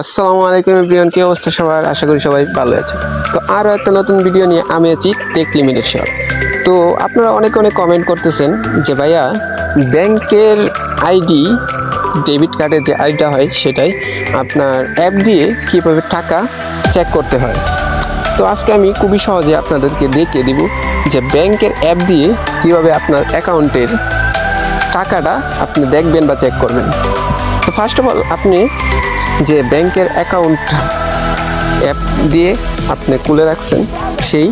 আসসালামু আলাইকুম এভরিওয়ান, কি অবস্থা সবার? আশা করি সবাই ভালো আছে। তো আরও একটা নতুন ভিডিও নিয়ে আমি আছি টেক লিমিটেড শপ। তো আপনারা অনেক কমেন্ট করতেছেন যে ভাইয়া ব্যাংকের আইডি, ডেবিট কার্ডের যে আইডিটা হয় সেটাই আপনার অ্যাপ দিয়ে কীভাবে টাকা চেক করতে হয়। তো আজকে আমি খুবই সহজে আপনাদেরকে দেখিয়ে দিব যে ব্যাংকের অ্যাপ দিয়ে কীভাবে আপনার অ্যাকাউন্টের টাকাটা আপনি দেখবেন বা চেক করবেন। তো ফার্স্ট অফ অল আপনি যে ব্যাংকের অ্যাকাউন্ট অ্যাপ দিয়ে আপনি খুলে রাখছেন সেই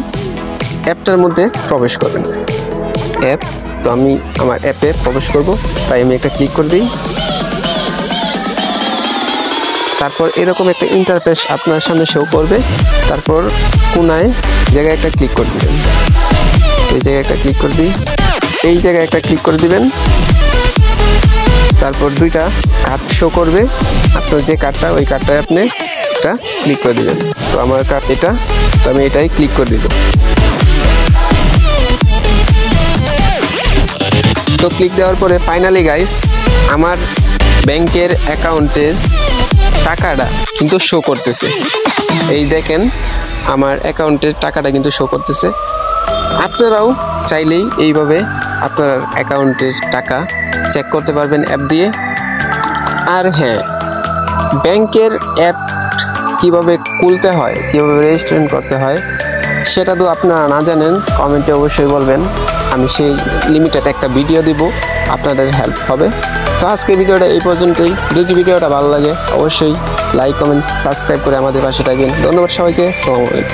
অ্যাপটার মধ্যে প্রবেশ করবেন। অ্যাপ, তো আমি আমার অ্যাপে প্রবেশ করব, তাই আমি একটা ক্লিক করে দিই। তারপর এরকম একটা ইন্টারফেস আপনার সামনে শো করবে। তারপর কোনায় জায়গায় একটা ক্লিক করে দিবেন, এই জায়গায় একটা ক্লিক করে দিই, এই জায়গায় একটা ক্লিক করে দিবেন। তারপর দুইটা কার্ড শো করবে, আপনার যে কার্ডটা ওই কার্ডটায় আপনি একটা ক্লিক করে দিবেন। তো আমার কার্ড এটা, তো আমি এটাই ক্লিক করে দিব। তো ক্লিক দেওয়ার পরে ফাইনালি গাইস আমার ব্যাংকের অ্যাকাউন্টের টাকাটা কিন্তু শো করতেছে। এই দেখেন আমার অ্যাকাউন্টের টাকাটা কিন্তু শো করতেছে। আপনারাও চাইলেই এইভাবে আপনার অ্যাকাউন্টের টাকা চেক করতে পারবেন অ্যাপ দিয়ে। আর হ্যাঁ, ব্যাংকের অ্যাপ কিভাবে খুলতে হয়, কিভাবে রেজিস্ট্রেশন করতে হয় সেটা তো আপনারা না জানেন কমেন্টে অবশ্যই বলবেন, আমি সেই লিমিটেড একটা ভিডিও দিব, আপনাদের হেল্প হবে। তো আজকে ভিডিওটা এই পর্যন্তই। যদি ভিডিওটা ভালো লাগে অবশ্যই লাইক, কমেন্ট, সাবস্ক্রাইব করে আমাদের পাশে থাকবেন। ধন্যবাদ সবাইকে। আসসালামু আলাইকুম।